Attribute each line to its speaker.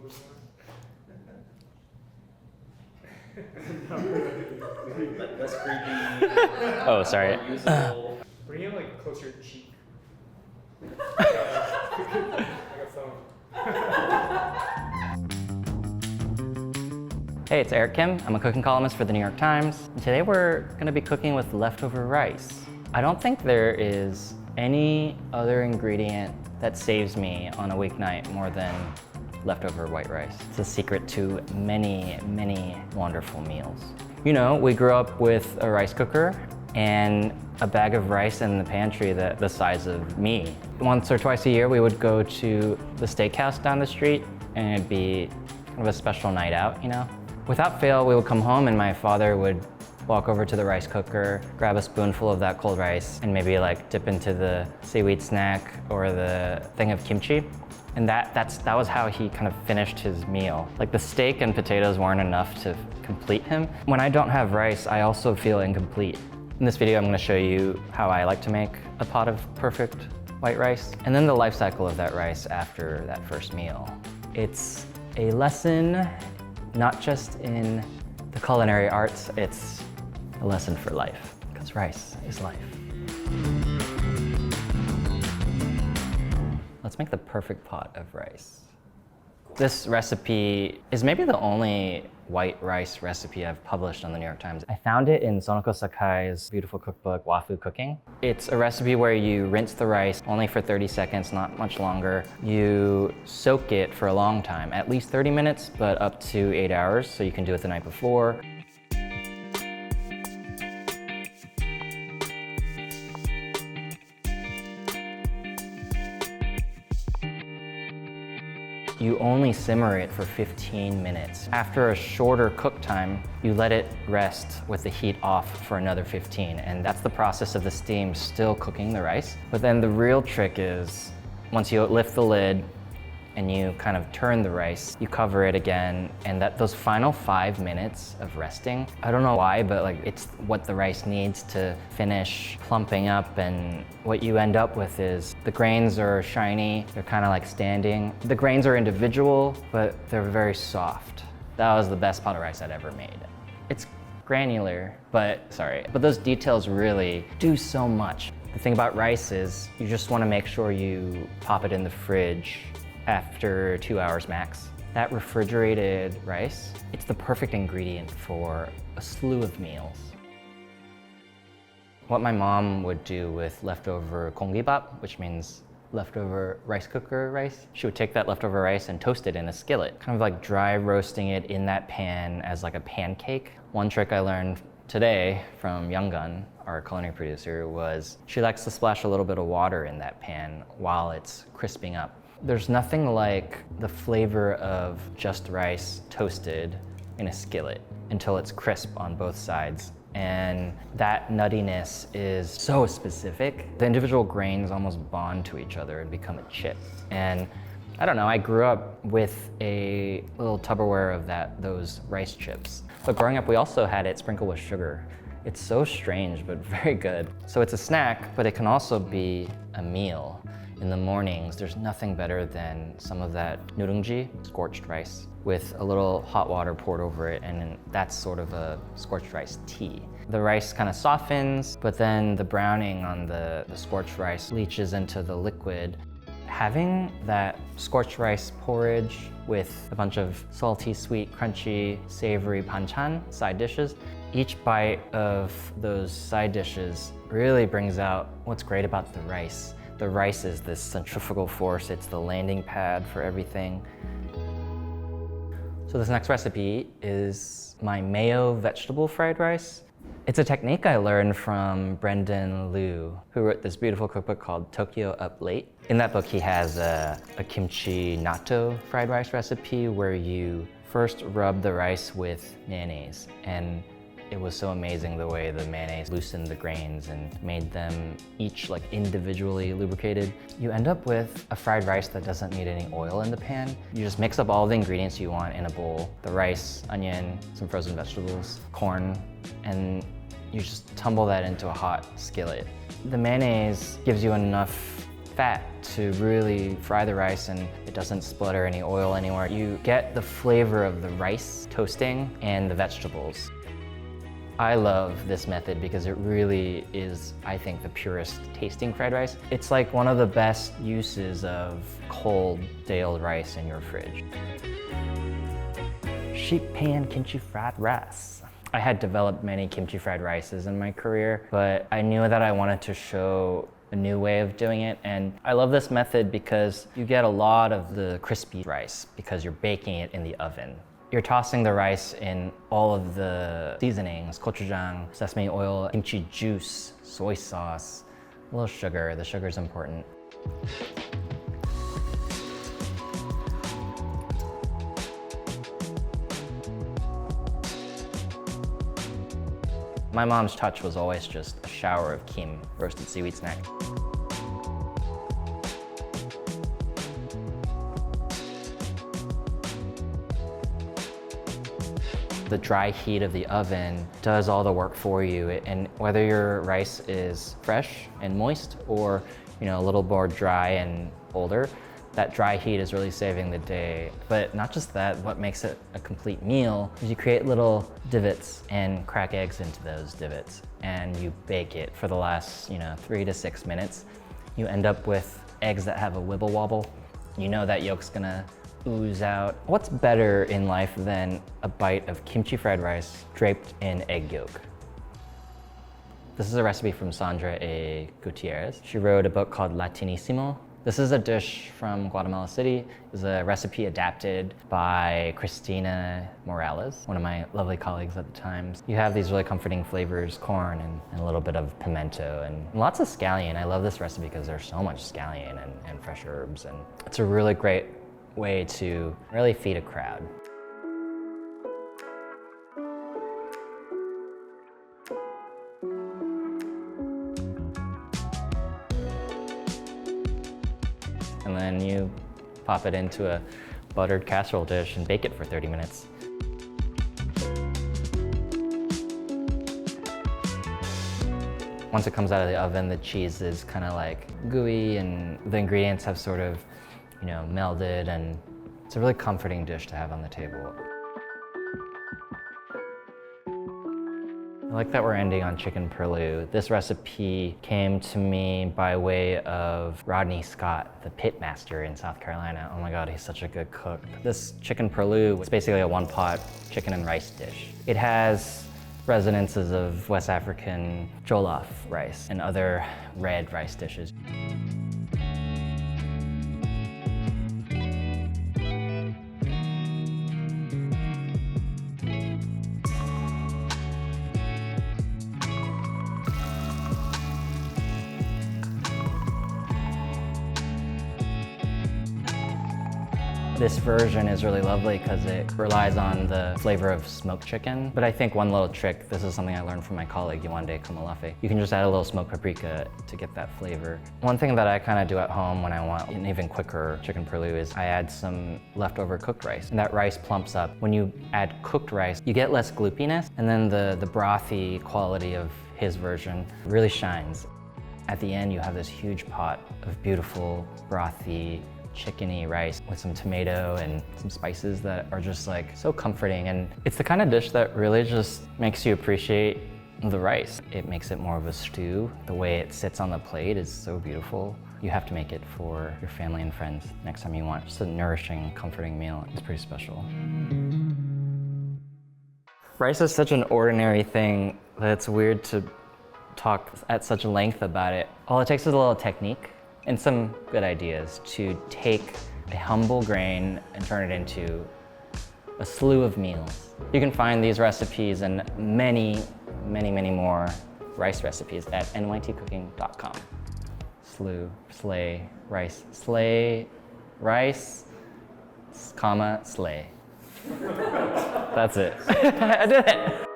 Speaker 1: Like less creepy.
Speaker 2: Oh, sorry.
Speaker 1: More usable.
Speaker 3: Bring it like closer to cheek. Like a phone.
Speaker 2: Hey, it's Eric Kim. I'm a cooking columnist for the New York Times. And today we're gonna be cooking with leftover rice. I don't think there is any other ingredient that saves me on a weeknight more than leftover white rice. It's a secret to many, many wonderful meals. You know, we grew up with a rice cooker and a bag of rice in the pantry the size of me. Once or twice a year, we would go to the steakhouse down the street and it'd be kind of a special night out, you know? Without fail, we would come home and my father would walk over to the rice cooker, grab a spoonful of that cold rice, and maybe like dip into the seaweed snack or the thing of kimchi. And that was how he kind of finished his meal. Like the steak and potatoes weren't enough to complete him. When I don't have rice, I also feel incomplete. In this video, I'm gonna show you how I like to make a pot of perfect white rice, and then the life cycle of that rice after that first meal. It's a lesson not just in the culinary arts, it's a lesson for life, because rice is life. Let's make the perfect pot of rice. This recipe is maybe the only white rice recipe I've published on the New York Times. I found it in Sonoko Sakai's beautiful cookbook, NYT Cooking. It's a recipe where you rinse the rice only for 30 seconds, not much longer. You soak it for a long time, at least 30 minutes, but up to 8 hours, so you can do it the night before. You only simmer it for 15 minutes. After a shorter cook time, you let it rest with the heat off for another 15, and that's the process of the steam still cooking the rice. But then the real trick is, once you lift the lid and you kind of turn the rice, you cover it again, and those final 5 minutes of resting, I don't know why, but like it's what the rice needs to finish plumping up, and what you end up with is the grains are shiny, they're kind of like standing. The grains are individual, but they're very soft. That was the best pot of rice I'd ever made. It's granular, but those details really do so much. The thing about rice is you just want to make sure you pop it in the fridge after 2 hours max. That refrigerated rice, it's the perfect ingredient for a slew of meals. What my mom would do with leftover 공기밥, which means leftover rice cooker rice, she would take that leftover rice and toast it in a skillet, kind of like dry roasting it in that pan as like a pancake. One trick I learned today from Younggun, our culinary producer, was she likes to splash a little bit of water in that pan while it's crisping up. There's nothing like the flavor of just rice toasted in a skillet until it's crisp on both sides. And that nuttiness is so specific. The individual grains almost bond to each other and become a chip. And I don't know, I grew up with a little Tupperware of those rice chips. But growing up, we also had it sprinkled with sugar. It's so strange, but very good. So it's a snack, but it can also be a meal. In the mornings, there's nothing better than some of that nuringji, scorched rice, with a little hot water poured over it, and that's sort of a scorched rice tea. The rice kind of softens, but then the browning on the scorched rice leaches into the liquid. Having that scorched rice porridge with a bunch of salty, sweet, crunchy, savory banchan side dishes, each bite of those side dishes really brings out what's great about the rice. The rice is this centrifugal force, it's the landing pad for everything. So this next recipe is my Mayo vegetable fried rice. It's a technique I learned from Brendan Liu, who wrote this beautiful cookbook called Tokyo Up Late. In that book, he has a kimchi natto fried rice recipe where you first rub the rice with mayonnaise, and it was so amazing the way the mayonnaise loosened the grains and made them each like individually lubricated. You end up with a fried rice that doesn't need any oil in the pan. You just mix up all the ingredients you want in a bowl. The rice, onion, some frozen vegetables, corn, and you just tumble that into a hot skillet. The mayonnaise gives you enough fat to really fry the rice and it doesn't splutter any oil anywhere. You get the flavor of the rice toasting and the vegetables. I love this method because it really is, I think, the purest tasting fried rice. It's like one of the best uses of cold, stale rice in your fridge. Sheet pan kimchi fried rice. I had developed many kimchi fried rices in my career, but I knew that I wanted to show a new way of doing it. And I love this method because you get a lot of the crispy rice because you're baking it in the oven. You're tossing the rice in all of the seasonings, gochujang, sesame oil, kimchi juice, soy sauce, a little sugar. The sugar is important. My mom's touch was always just a shower of kim, roasted seaweed snack. The dry heat of the oven does all the work for you, and whether your rice is fresh and moist or a little more dry and older, that dry heat is really saving the day. But not just that, what makes it a complete meal is you create little divots and crack eggs into those divots, and you bake it for the last 3 to 6 minutes. You end up with eggs that have a wibble wobble. You know that yolk's gonna ooze out. What's better in life than a bite of kimchi fried rice draped in egg yolk? This is a recipe from Sandra A. Gutierrez. She wrote a book called Latinisimo. This is a dish from Guatemala City. It's a recipe adapted by Christina Morales, one of my lovely colleagues at the time. You have these really comforting flavors, corn and a little bit of pimento and lots of scallion. I love this recipe because there's so much scallion and fresh herbs, and it's a really great way to really feed a crowd. And then you pop it into a buttered casserole dish and bake it for 30 minutes. Once it comes out of the oven, the cheese is kind of like gooey and the ingredients have sort of melded, and it's a really comforting dish to have on the table. I like that we're ending on chicken Pllo. This recipe came to me by way of Rodney Scott, the pit master in South Carolina. Oh my God, he's such a good cook. This chicken Pllo is basically a one-pot chicken and rice dish. It has resonances of West African jollof rice and other red rice dishes. This version is really lovely because it relies on the flavor of smoked chicken. But I think one little trick, this is something I learned from my colleague, Yewande Kamalafe. You can just add a little smoked paprika to get that flavor. One thing that I kind of do at home when I want an even quicker chicken Pllo is I add some leftover cooked rice. And that rice plumps up. When you add cooked rice, you get less gloopiness, and then the brothy quality of his version really shines. At the end, you have this huge pot of beautiful, brothy, chickeny rice with some tomato and some spices that are just like so comforting, and it's the kind of dish that really just makes you appreciate the rice. It makes it more of a stew. The way it sits on the plate is so beautiful. You have to make it for your family and friends next time you want just a nourishing, comforting meal. It's pretty special. Rice is such an ordinary thing that it's weird to talk at such length about it. All it takes is a little technique and some good ideas to take a humble grain and turn it into a slew of meals. You can find these recipes and many, many, many more rice recipes at nytcooking.com. Slew, slay, rice, comma, slay. That's it. I did it.